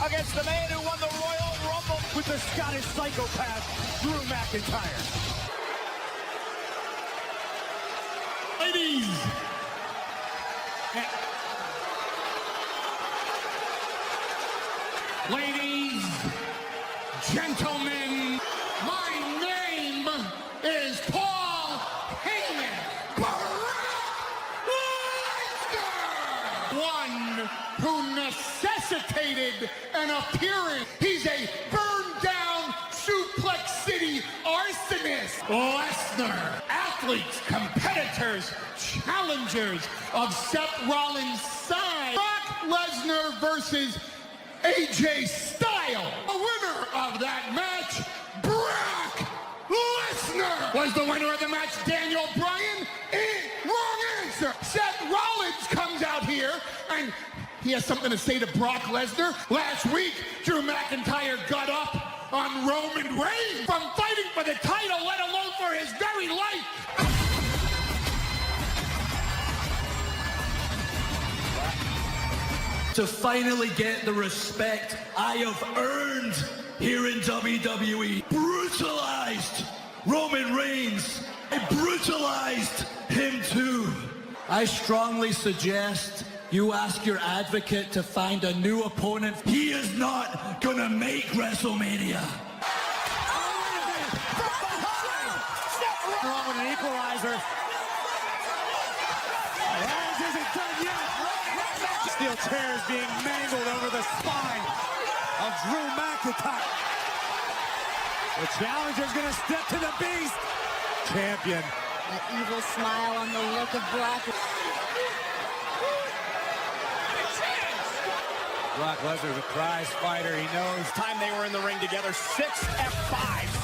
against the man who won the Royal Rumble with the Scottish psychopath, Drew McIntyre. Ladies, gentlemen, my name is Paul Heyman. One who necessitated an appearance. He's a burned-down Suplex City arsonist. Lesnar, athletes, competitors, challengers of Seth Rollins' side. Brock Lesnar versus AJ Styles. The winner of that match, Brock Lesnar. Was the winner of the match Daniel Bryan? Wrong answer. Seth Rollins comes out here and he has something to say to Brock Lesnar. Last week, Drew McIntyre got up on Roman Reigns from fighting for the title, let alone for his very life. To finally get the respect I have earned here in WWE. Brutalized Roman Reigns. I brutalized him too. I strongly suggest you ask your advocate to find a new opponent. He is not gonna make WrestleMania. Wrong with an equalizer. Rollins isn't done yet. Steel chairs being mangled over the spine of Drew McIntyre. The challenger's gonna step to the beast. Champion. That evil smile on the look of Brock. Brock Lesnar's a prize fighter. He knows. Time they were in the ring together, 6 F5s.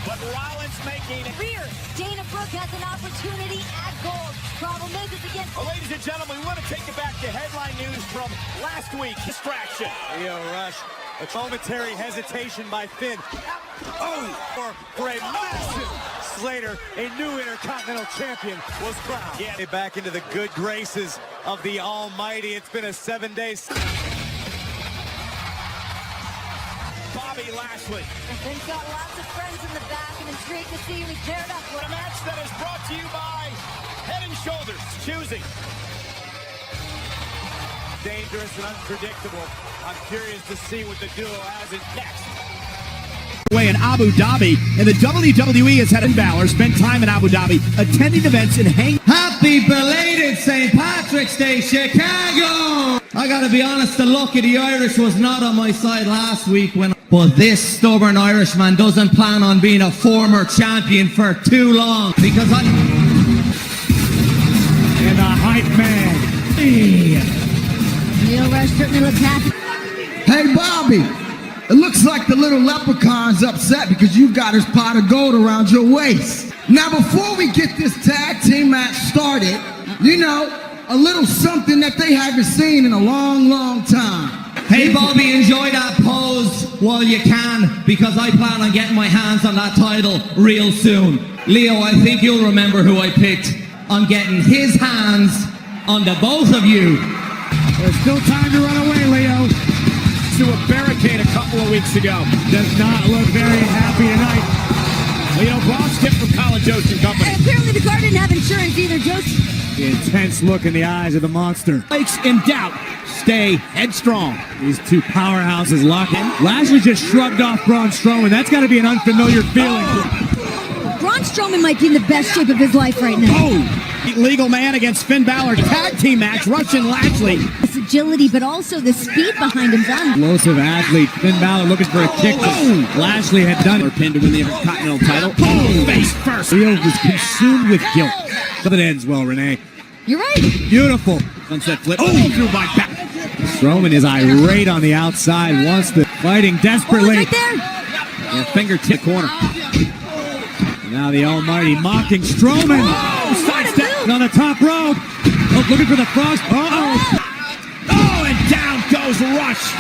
But Rollins making it. Rear, Dana Brooke has an opportunity at gold. Problem is it's against... Well, ladies and gentlemen, we want to take you back to headline news from last week. Distraction. Lio Rush, a momentary hesitation by Finn. Oh, for a massive Slater, a new Intercontinental Champion was crowned. Yeah, back into the good graces of the Almighty. It's been a 7-day... Bobby Lashley. Finn's got lots of friends in the back and intrigued to see who he paired up with. A match that is brought to you by Head & Shoulders. Choosing. Dangerous and unpredictable. I'm curious to see what the duo has in next. In Abu Dhabi, and the WWE has had Finn Balor spend time in Abu Dhabi attending events and hanging. Happy belated St. Patrick's Day, Chicago! I gotta be honest, the luck of the Irish was not on my side last week but this stubborn Irishman doesn't plan on being a former champion for too long because And the hype man. Lio Rush certainly looks happy. Hey Bobby, it looks like the little leprechaun's upset because you've got his pot of gold around your waist. Now before we get this tag team match started, you know, a little something that they haven't seen in a long, long time. Hey Bobby, enjoy that pose while you can because I plan on getting my hands on that title real soon. Leo, I think you'll remember who I picked on getting his hands on the both of you. There's still time to run away, Leo. To a barricade a couple of weeks ago. Does not look very happy tonight. Leo Boss tip from College Ocean Company. And apparently the car didn't have insurance either, Joseph. The intense look in the eyes of the monster. Makes in doubt. Stay headstrong. These two powerhouses lock in. Lashley just shrugged off Braun Strowman. That's got to be an unfamiliar feeling. Braun Strowman might be in the best shape of his life right now. Oh! Legal man against Finn Balor. Tag team match. Rush and Lashley. This agility, but also the speed behind him. Explosive athlete. Finn Balor looking for a kick. Lashley had done her pin to win the Intercontinental title. Face first. Leo was consumed with guilt. But it ends well, Renee. You're right. Beautiful. Sunset flip. Through by back. Strowman is irate on the outside. Wants to fighting desperately. Right there. And fingertip corner. And now the Almighty mocking Strowman. Sidestep on the top rope. Oh, looking for the frost. Oh, and down goes Rush.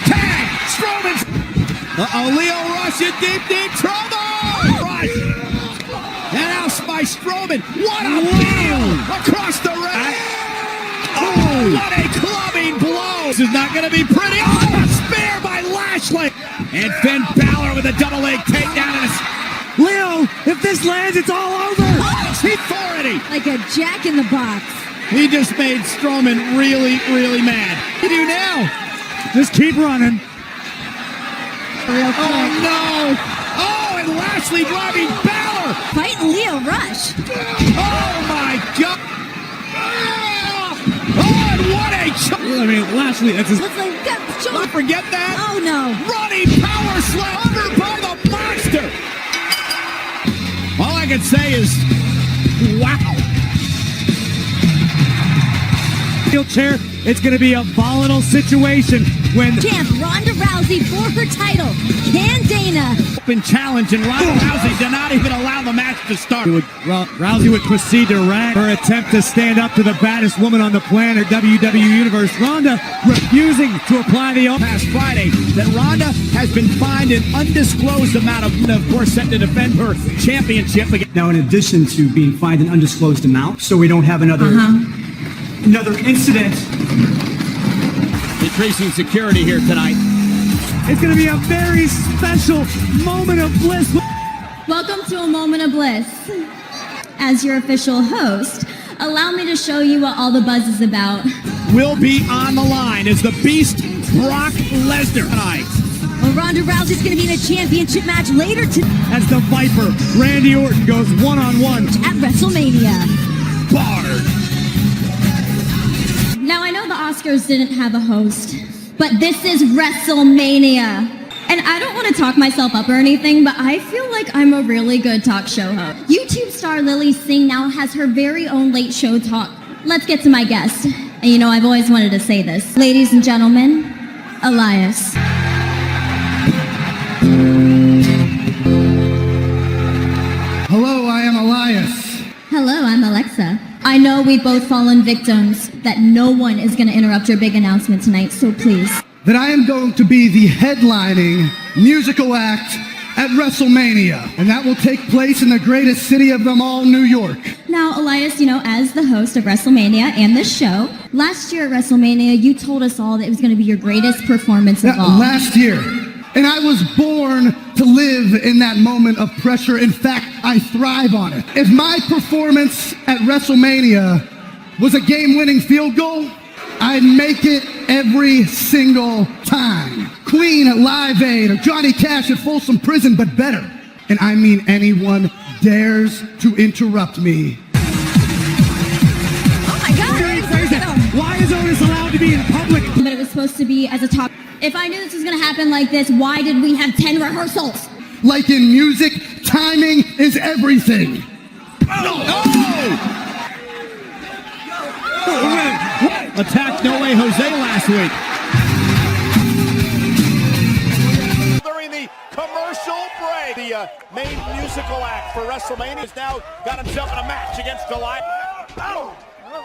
Tag. Strowman's. Leo Rush in deep trouble. Rush. And out by Strowman. What a wheel across the ring. Oh, what a clubbing blow. This is not going to be pretty. Oh, a spear by Lashley. And Finn Balor with a double leg takedown. Leo, if this lands, it's all over. He's 40. Like a jack in the box. He just made Strowman really, really mad. What do you do now? Just keep running. Real quick. Oh, no. Oh, and Lashley driving Balor. Fighting Leo Rush. Oh, my God. Oh, and what a I mean, Lashley, that's his... Looks like we've got Don't forget that. Oh, no. Running power slam under by the monster. All I can say is, wow. Wheelchair, it's going to be a volatile situation when Champ Ronda Rousey for her title. Can Dana? Open challenge, and Ronda Rousey did not even allow the match to start. Rousey would proceed to rag her attempt to stand up to the baddest woman on the planet, WWE Universe. Ronda refusing to apply the past Friday that Ronda has been fined an undisclosed amount of course, set to defend her championship. Now, in addition to being fined an undisclosed amount, so we don't have another incident. Increasing security here tonight. It's going to be a very special moment of bliss. Welcome to a moment of bliss. As your official host, allow me to show you what all the buzz is about. Will be on the line as the Beast Brock Lesnar tonight. Well, Ronda Rousey's going to be in a championship match later tonight. As the Viper, Randy Orton goes one-on-one At WrestleMania. Bard. Now, I know the Oscars didn't have a host, but this is WrestleMania. And I don't want to talk myself up or anything, but I feel like I'm a really good talk show host. YouTube star Lily Singh now has her very own late show talk. Let's get to my guest. And you know, I've always wanted to say this. Ladies and gentlemen, Elias. Hello, I am Elias. Hello, I'm Alexa. I know we've both fallen victims that no one is going to interrupt your big announcement tonight, so please. That I am going to be the headlining musical act at WrestleMania, and that will take place in the greatest city of them all, New York. Now, Elias, you know, as the host of WrestleMania and this show, last year at WrestleMania, you told us all that it was going to be your greatest performance of all. Last year. And I was born to live in that moment of pressure. In fact, I thrive on it. If my performance at WrestleMania was a game-winning field goal, I'd make it every single time. Queen at Live Aid or Johnny Cash at Folsom Prison, but better. And I mean anyone dares to interrupt me. Oh my God. Why is Otis allowed to be in public? But it was supposed to be as a top. If I knew this was going to happen like this, why did we have 10 rehearsals? Like in music, timing is everything. Attacked No Way Jose last week. During the commercial break, the main musical act for WrestleMania has now got himself in a match against Elias.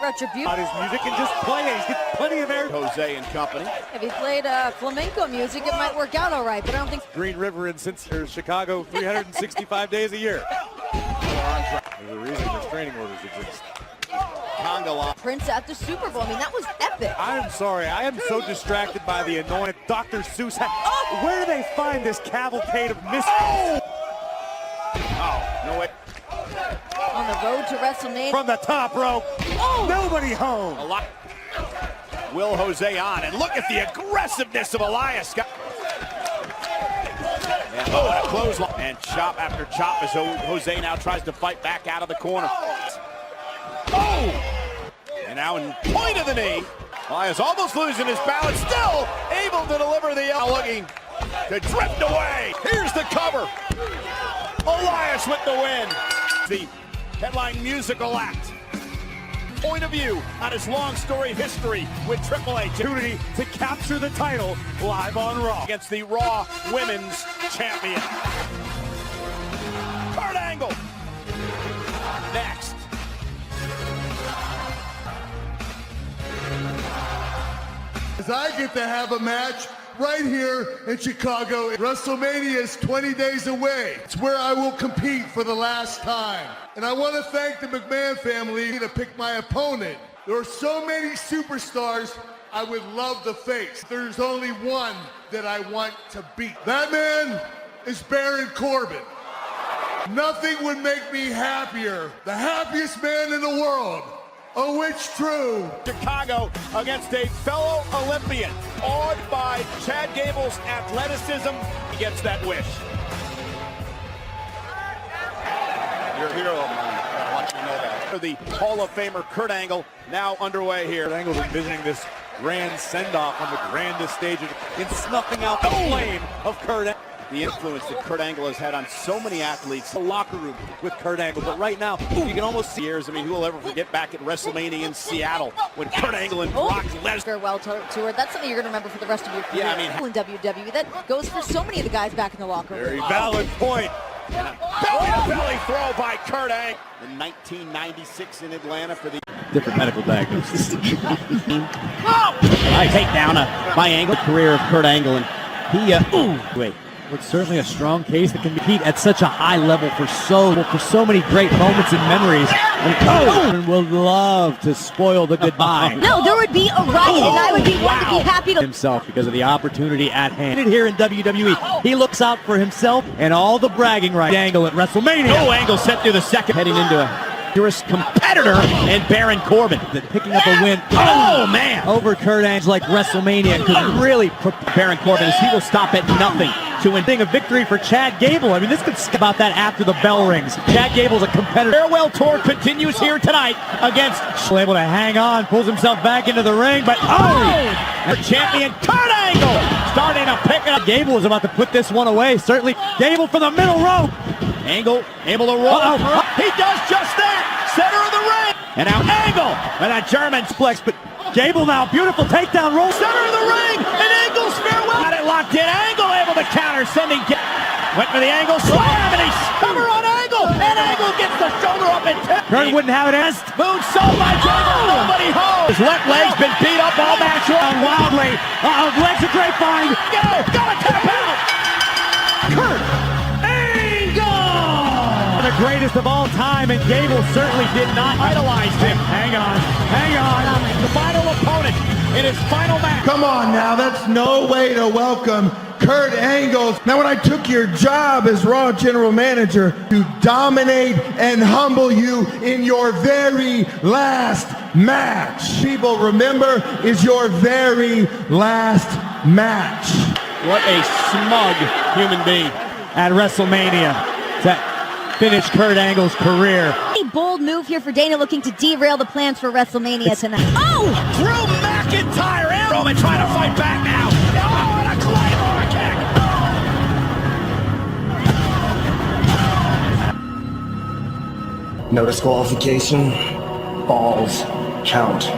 Retribution. On his music and just play it. He's got plenty of air. Jose and company. If he played flamenco music, it might work out all right, but I don't think... Green River in Chicago 365 days a year. There's a reason restraining orders exist. Conga line. Prince at the Super Bowl. I mean, that was epic. I'm sorry. I am so distracted by the annoying Dr. Seuss. Where do they find this cavalcade of mysteries? Oh, no way. On the road to WrestleMania. From the top rope. Oh! Nobody home. Will Jose on, and look at the aggressiveness of Elias. And a clothesline. And chop after chop as Jose now tries to fight back out of the corner. Oh! And now in point of the knee. Elias almost losing his balance, still able to deliver the looking to drift away. Here's the cover. Elias with the win. The headline musical act. Point of view on his long story history with Triple H. Opportunity to capture the title live on Raw. Against the Raw Women's Champion. Kurt Angle. Next. As I get to have a match right here in Chicago. WrestleMania is 20 days away. It's where I will compete for the last time. And I want to thank the McMahon family to pick my opponent. There are so many superstars I would love to face. There's only one that I want to beat. That man is Baron Corbin. Nothing would make me happier. The happiest man in the world. Oh, it's true. Chicago against a fellow Olympian, awed by Chad Gable's athleticism. He gets that wish. You're a hero of mine. I want you to know that. The Hall of Famer Kurt Angle now underway here. Kurt Angle's envisioning this grand send-off on the grandest stage in snuffing out the flame of Kurt Angle. The influence that Kurt Angle has had on so many athletes. The locker room with Kurt Angle, but right now you can almost see Years. I mean, who will ever forget back at WrestleMania in Seattle when Kurt Angle and Brock Lesnar. Farewell tour. That's something you're going to remember for the rest of your career. Yeah, I mean, in WWE, that goes for so many of the guys back in the locker room. very valid point. And a belly-to-belly throw by Kurt Angle in 1996 in Atlanta for the Different medical diagnosis. I take down by Angle, career of Kurt Angle, and he, But certainly a strong case that can compete at such a high level for so many great moments and memories. And would love to spoil the goodbye. No, there would be a riot, and I would be one to be happy to Himself because of the opportunity at hand. Here in WWE, he looks out for himself and all the bragging rights. Angle at WrestleMania. no Angle set through the second, heading into a fierce competitor and Baron Corbin. Picking up a win. Oh, man! Over Kurt Angle like WrestleMania could really prepare Baron Corbin, as he will stop at nothing to win. a victory for Chad Gable. I mean, this could about that after the bell rings. Chad Gable's a competitor. Farewell tour continues here tonight against Able to hang on, pulls himself back into the ring, but champion Kurt Angle starting to pick it up. Gable was about to put this one away. Certainly, Gable for the middle rope. Angle able to roll. He does just that. Center of the ring. And now Angle and a German Flex, but Gable now, beautiful takedown roll. center of the ring. And Angle's farewell. Got it locked in. Angle able to counter, sending. Went for the Angle slam, and he's cover on Angle. And Angle gets the shoulder up and Kurt wouldn't have it as moonsault by Gable. Nobody home. His left leg's been beat up all match long. wildly. Legs a grapevine. Gotta tap out. Kurt The greatest of all time, and Gable certainly did not idolize him. Hang on. The final opponent in his final match. Come on now, that's no way to welcome Kurt Angle. Now when I took your job as Raw General Manager to dominate and humble you in your very last match. People, remember, is your very last match. What a smug human being. At WrestleMania to finish Kurt Angle's career. A bold move here for Dana, looking to derail the plans for WrestleMania tonight. Oh! Drew McIntyre and Roman trying to fight back now. Oh, and a Claymore kick. No disqualification. Falls count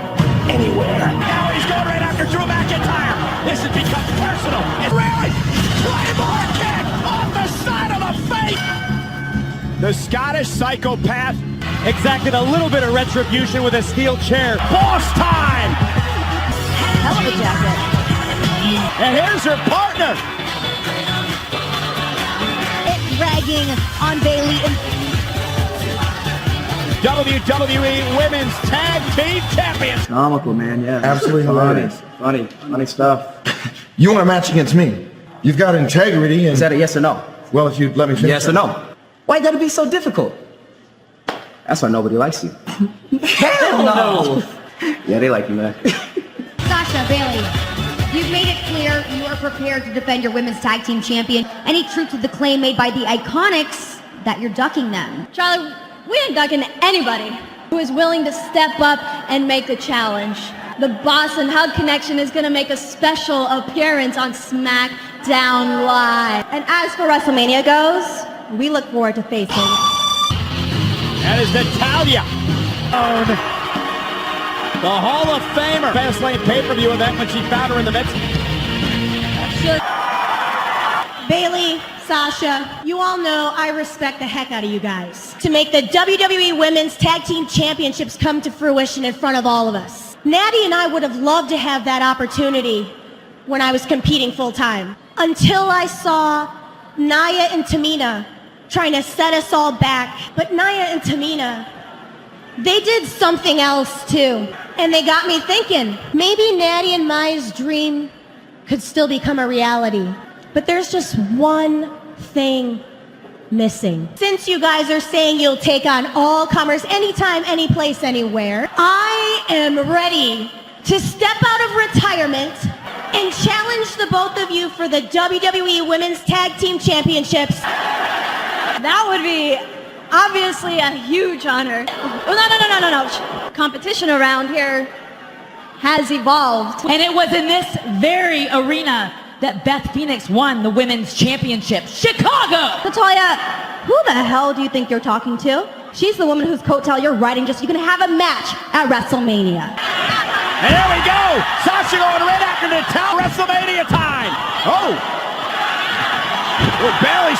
anywhere. Now he's going right after Drew McIntyre. This has become personal. It's really Claymore kick off the side of the face. The Scottish psychopath Exacted a little bit of retribution with a steel chair. boss time. Hell of a jacket. And here's her partner. It's ragging on Bayley and WWE Women's Tag Team Champions. Comical, man, yeah. Absolutely hilarious. Funny stuff. You want a match against me? You've got integrity and... Is that a yes or no? Well, if you'd let me finish... Yes or no? Why you gotta be so difficult? That's why nobody likes you. Hell no! Yeah, they like you, man. Sasha, Bayley, you've made it clear you are prepared to defend your women's tag team champion. Any truth to the claim made by the Iconics that you're ducking them? Charlie, we ain't ducking anybody who is willing to step up and make a challenge. The Boss and Hug Connection is going to make a special appearance on SmackDown Live. And as for WrestleMania goes, we look forward to facing. That is Natalya. The Hall of Famer. Fastlane pay-per-view event when she found her in the midst. Bayley, Sasha, you all know I respect the heck out of you guys. To make the WWE Women's Tag Team Championships come to fruition in front of all of us. Natty and I would have loved to have that opportunity when I was competing full-time. Until I saw Nia and Tamina trying to set us all back. But Nia and Tamina, they did something else too. And they got me thinking, maybe Natty and Maya's dream could still become a reality. But there's just one thing missing. Since you guys are saying you'll take on all comers anytime, any place, anywhere, I am ready to step out of retirement and challenge the both of you for the WWE Women's Tag Team Championships. That would be obviously a huge honor. Oh, no. Competition around here has evolved. And it was in this very arena that Beth Phoenix won the Women's Championship. Chicago! Natalya, who the hell do you think you're talking to? She's the woman whose coattail you're riding just so you can have a match at WrestleMania. And there we go! Sasha going right after Natalya. WrestleMania time! Oh! We're barely...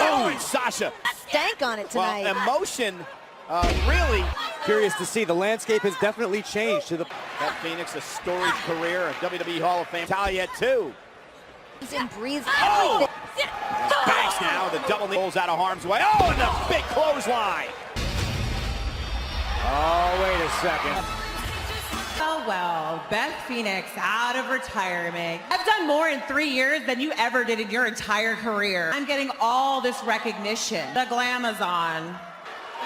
Oh, and Sasha. Stank on it tonight. Well, emotion, really. Curious to see. The landscape has definitely changed to the... Beth Phoenix, a storied career, a WWE Hall of Fame. Natalya, too. And breathes Oh! everything. Banks now, the double knee pulls out of harm's way. Oh, and the big clothesline. Oh, wait a second. Oh, well, Beth Phoenix out of retirement. I've done more in 3 years than you ever did in your entire career. I'm getting all this recognition. The Glamazon.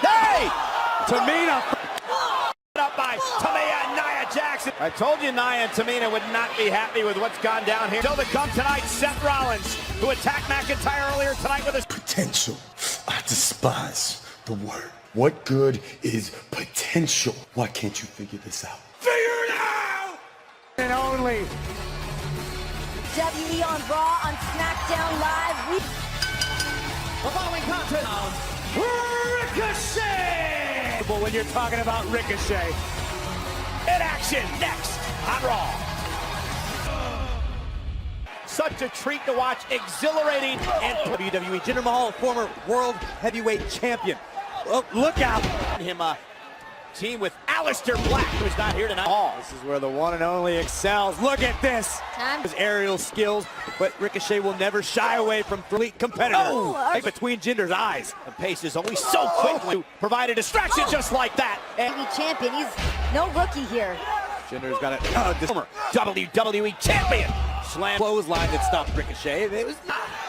Hey! Tamina. Up by Tamina and Nia Jackson. I told you Nia and Tamina would not be happy with what's gone down here. Still to come tonight, Seth Rollins, who attacked McIntyre earlier tonight with his potential. I despise the word. What good is potential? Why can't you figure this out? Figure it out! And only. WWE on Raw, on SmackDown Live. The following contest. Ricochet! When you're talking about Ricochet. in action next on Raw. Such a treat to watch, exhilarating, and WWE Jinder Mahal, former World Heavyweight Champion. Oh, look out! Him team with Aleister Black, who's not here tonight. This is where the one and only excels. Look at this! His aerial skills, but Ricochet will never shy away from elite competitors. Right between Jinder's eyes. The pace is always so quick to provide a distraction just like that. And champion, he's no rookie here. Jinder's got it. Former WWE champion. Slam Clothesline that stopped Ricochet. It was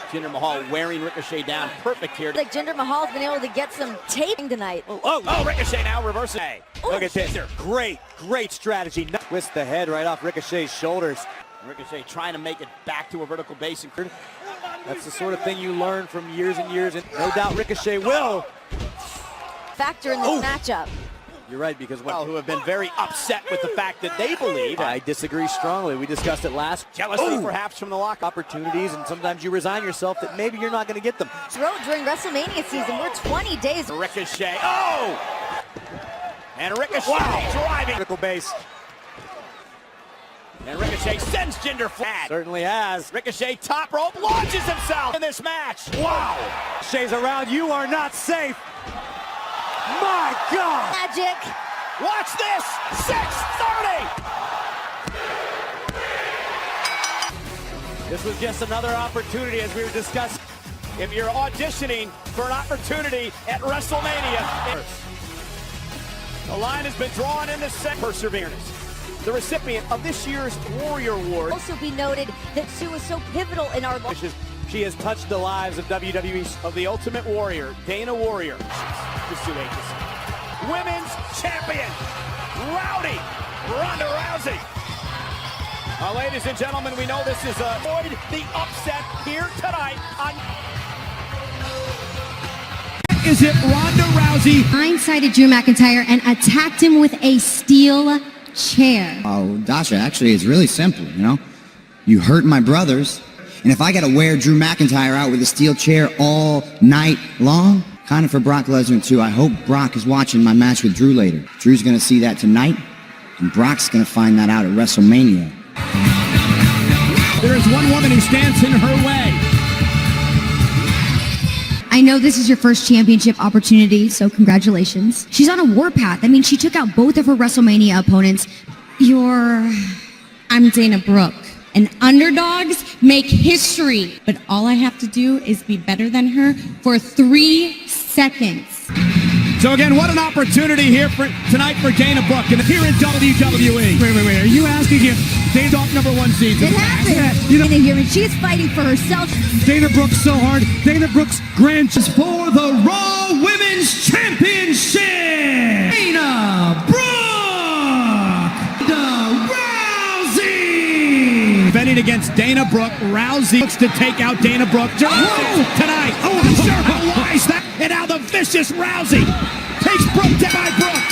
Jinder Mahal wearing Ricochet down. Perfect here. Like Jinder Mahal's been able to get some taping tonight. Oh, Ricochet now reversing. Look at this. Great strategy. Twist the head right off Ricochet's shoulders. Ricochet trying to make it back to a vertical base. That's the sort of thing you learn from years and years, and no doubt Ricochet will factor in this matchup. You're right, because who have been very upset with the fact that they believe. I disagree strongly. We discussed it last. Jealousy perhaps from the lock. Opportunities, and sometimes you resign yourself that maybe you're not going to get them. During WrestleMania season, we're 20 days. Ricochet. Oh! And Ricochet driving. Vertical base. And Ricochet sends Jinder flat. Certainly has. Ricochet top rope launches himself in this match. Wow. Ricochet's around. You are not safe. My God! Magic! Watch this! 6:30! This was just another opportunity, as we were discussing. If you're auditioning for an opportunity at WrestleMania, the line has been drawn in the set. Perseverance. The recipient of this year's Warrior Award. Also be noted that Sue was so pivotal in our lives. She has touched the lives of WWE. Of the Ultimate Warrior, Dana Warrior. Women's champion, Rowdy Ronda Rousey. Ladies and gentlemen, we know this is avoid the upset here tonight on. Is it Ronda Rousey? Blindsided Drew McIntyre and attacked him with a steel chair. Oh, Dasha, actually, it's really simple, you know? You hurt my brothers, and if I gotta wear Drew McIntyre out with a steel chair all night long, kind of for Brock Lesnar too. I hope Brock is watching my match with Drew later. Drew's gonna see that tonight, and Brock's gonna find that out at WrestleMania. There is one woman who stands in her way. I know this is your first championship opportunity, so congratulations. She's on a warpath. I mean, she took out both of her WrestleMania opponents. I'm Dana Brooke. And underdogs make history. But all I have to do is be better than her for 3 seconds. So again, what an opportunity here for tonight for Dana Brooke and here in WWE. Wait. Are you asking if Dana's off #1 seed? It happened. You know, here, and she's fighting for herself. Dana Brooke so hard. Dana Brooke's grand for the Raw Women's Championship. Dana Brooke, Rousey. Defending against Dana Brooke, Rousey looks to take out Dana Brooke tonight. Oh, I'm sure how wise that. And now the vicious Rousey takes Brooke down by Brooke.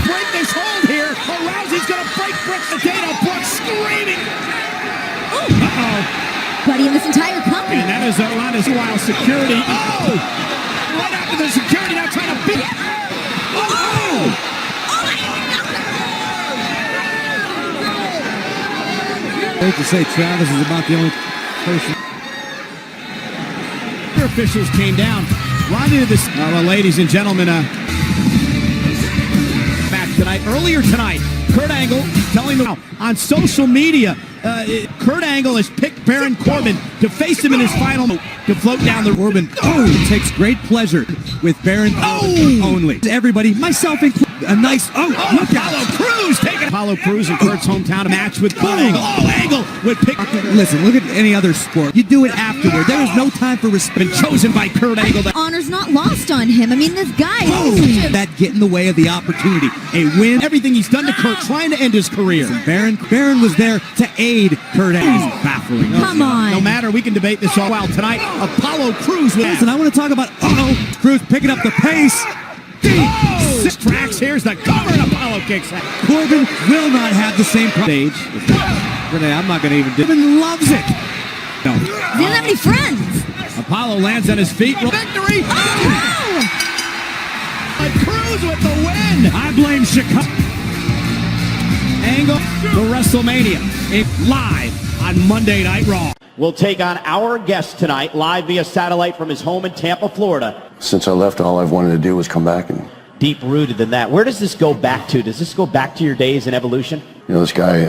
Break this hold here, or Rousey's going to break Brooke to Dana Brooke screaming. Uh-oh. Buddy in this entire company. And that is a lot of wild security. Oh! Right after the security, now trying to beat. Oh! I hate to say Travis is about the only person. Officials came down. Right into this. Well, ladies and gentlemen, match tonight. Earlier tonight, Kurt Angle telling them on social media, Kurt Angle has picked Baron Corbin to face him in his final to float down the Corbin. Oh, takes great pleasure with Baron Corbin only. Everybody, myself included. A nice, look out. Apollo Crews taking Apollo Crews in Kurt's hometown, a match with Kurt Angle. Oh, Angle would pick. Listen, look at any other sport. You do it afterward. There is no time for respect. Been chosen by Kurt Angle. Honor's not lost on him. I mean, this guy. That get in the way of the opportunity. A win. Everything he's done to Kurt, trying to end his career. Baron was there to aid Kurt Angle. Baffling. Come on. No matter, we can debate this all while tonight. Apollo Crews wins. And I want to talk about Crews picking up the pace. Six tracks. Here's the cover, and Apollo kicks out. Corbin will not have the same stage. I'm not going to even do it. Corbin loves it. No. He doesn't have any friends. Apollo lands on his feet. Victory! Oh! Crews with the win. I blame Chicago. Angle for WrestleMania. Live on Monday Night Raw. We'll take on our guest tonight, live via satellite from his home in Tampa, Florida. Since I left, all I've wanted to do was come back and... Deep-rooted than that. Where does this go back to? Does this go back to your days in Evolution? You know, this guy,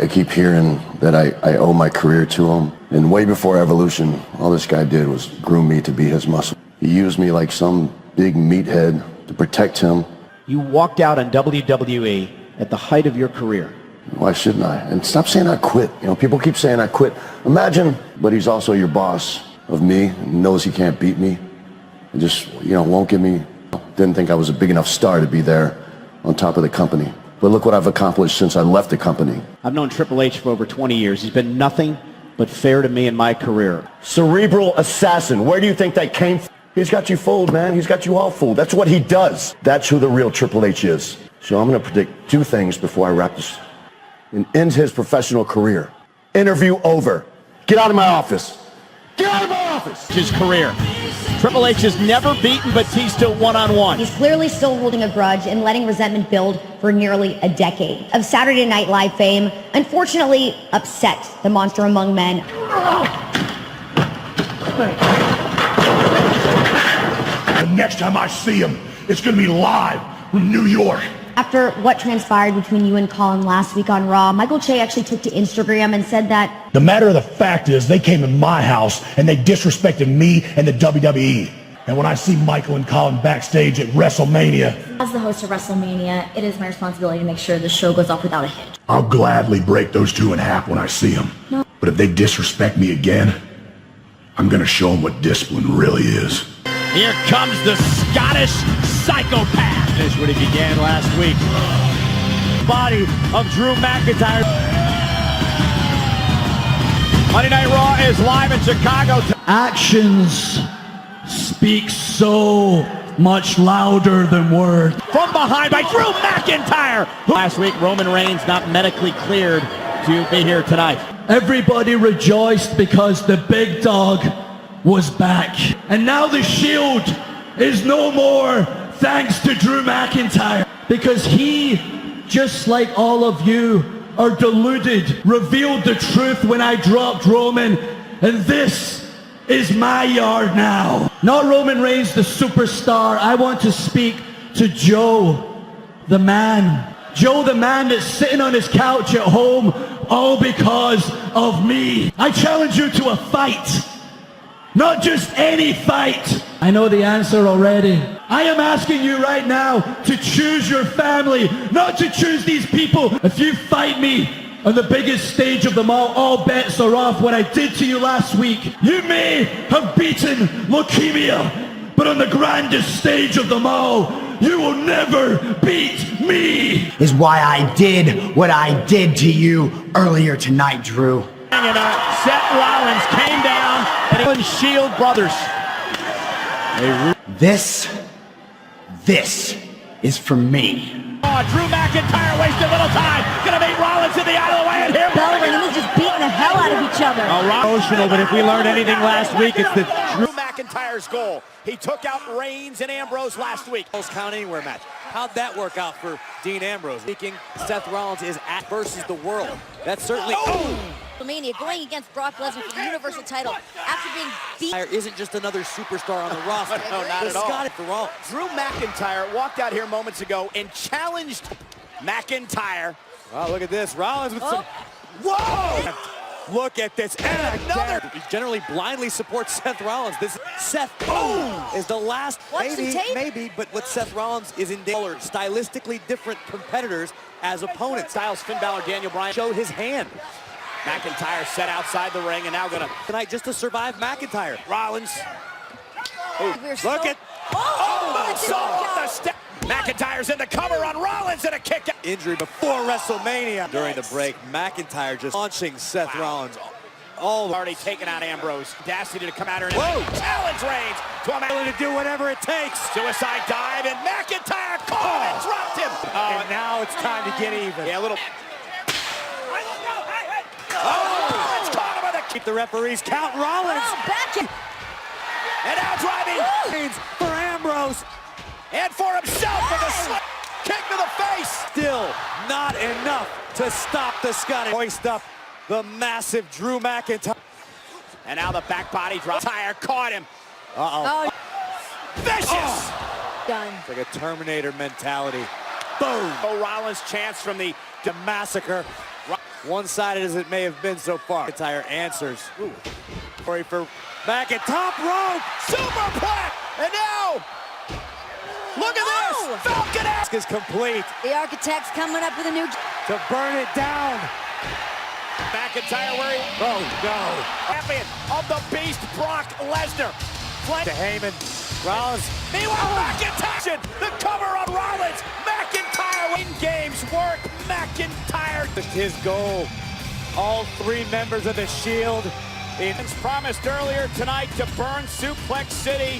I keep hearing that I owe my career to him. And way before Evolution, all this guy did was groom me to be his muscle. He used me like some big meathead to protect him. You walked out on WWE at the height of your career. Why shouldn't I? And stop saying I quit. You know, people keep saying I quit. Imagine, but he's also your boss of me, and knows he can't beat me. And just, you know, won't give me... Didn't think I was a big enough star to be there on top of the company. But look what I've accomplished since I left the company. I've known Triple H for over 20 years. He's been nothing but fair to me in my career. Cerebral assassin. Where do you think that came from? He's got you fooled, man. He's got you all fooled. That's what he does. That's who the real Triple H is. So I'm going to predict two things before I wrap this and end his professional career. Interview over. Get out of my office. Get out of my office. His career. Triple H has never beaten Batista one-on-one. He's clearly still holding a grudge and letting resentment build for nearly a decade of Saturday Night Live fame. Unfortunately, upset the monster among men. The next time I see him, it's going to be live from New York. After what transpired between you and Colin last week on Raw, Michael Che actually took to Instagram and said that... The matter of the fact is they came in my house and they disrespected me and the WWE. And when I see Michael and Colin backstage at WrestleMania... As the host of WrestleMania, it is my responsibility to make sure the show goes off without a hitch. I'll gladly break those two in half when I see them. No. But if they disrespect me again, I'm going to show them what discipline really is. Here comes the Scottish psychopath. Finish what he began last week. Body of Drew McIntyre. Monday Night Raw is live in Chicago. Actions speak so much louder than words. From behind by Drew McIntyre. Last week, Roman Reigns not medically cleared to be here tonight. Everybody rejoiced because the big dog was back. And now the Shield is no more thanks to Drew McIntyre. Because he, just like all of you, are deluded, revealed the truth when I dropped Roman. And this is my yard now. Not Roman Reigns, the superstar. I want to speak to Joe, the man. Joe, the man that's sitting on his couch at home, all because of me. I challenge you to a fight. not just any fight. I know the answer already. I am asking you right now to choose your family, not to choose these people. If you fight me on the biggest stage of them all bets are off. What I did to you last week, you may have beaten leukemia, but on the grandest stage of them all, you will never beat me. Is why I did what I did to you earlier tonight, Drew. Seth Rollins came down and Shield brothers. This is for me. Oh, Drew McIntyre wasted a little time. Gonna meet Rollins in the out of the way, and here Bella and Amy just beating the hell out of each other. Emotional, but if we learned anything last week, it's the Drew McIntyre's goal. He took out Reigns and Ambrose last week. Count anywhere match. How'd that work out for Dean Ambrose? Speaking, Seth Rollins is at versus the world. That's certainly. WrestleMania going against Brock Lesnar for the Universal title after being beat. Isn't just another superstar on the roster. No, not at all. For Rollins. Drew McIntyre walked out here moments ago and challenged McIntyre. Wow, look at this. Rollins with some. Whoa! Look at this. And another. He generally blindly supports Seth Rollins. This Seth is the last. Maybe, but what Seth Rollins is in danger. Stylistically different competitors as opponents. Styles, Finn Balor, Daniel Bryan Showed his hand. McIntyre set outside the ring and now gonna Tonight just to survive McIntyre. Rollins. Look at. The step. McIntyre's in the cover on Rollins and a kick. Injury before WrestleMania. During the break, McIntyre just launching Seth Rollins. All already taken out Ambrose. Audacity to come out here and challenge Reigns to do whatever it takes. Suicide dive and McIntyre caught him and dropped him. And now it's time to get even. Yeah, a little. It's caught him with a keep the referees count. Rollins. Back in. And now driving For Ambrose. and for himself with a slip kick to the face. Still not enough to stop the Scottish. Hoist up the massive Drew McIntyre. And now the back body drop. Tire caught him. Oh, Vicious. done. It's like a Terminator mentality. Boom. Rollins' chance from the massacre. One-sided as it may have been so far. McIntyre answers. For McIntyre. Top rope. Superplex. And now, look at this. Falcon Axe is complete. The Architect's coming up with a new. To burn it down. McIntyre where he. Oh, no. Champion of the Beast, Brock Lesnar. To Heyman. Rollins. Meanwhile, McIntyre. The cover on Rollins. McIntyre in games work. McIntyre. His goal. All three members of the Shield. Promised earlier tonight to burn Suplex City.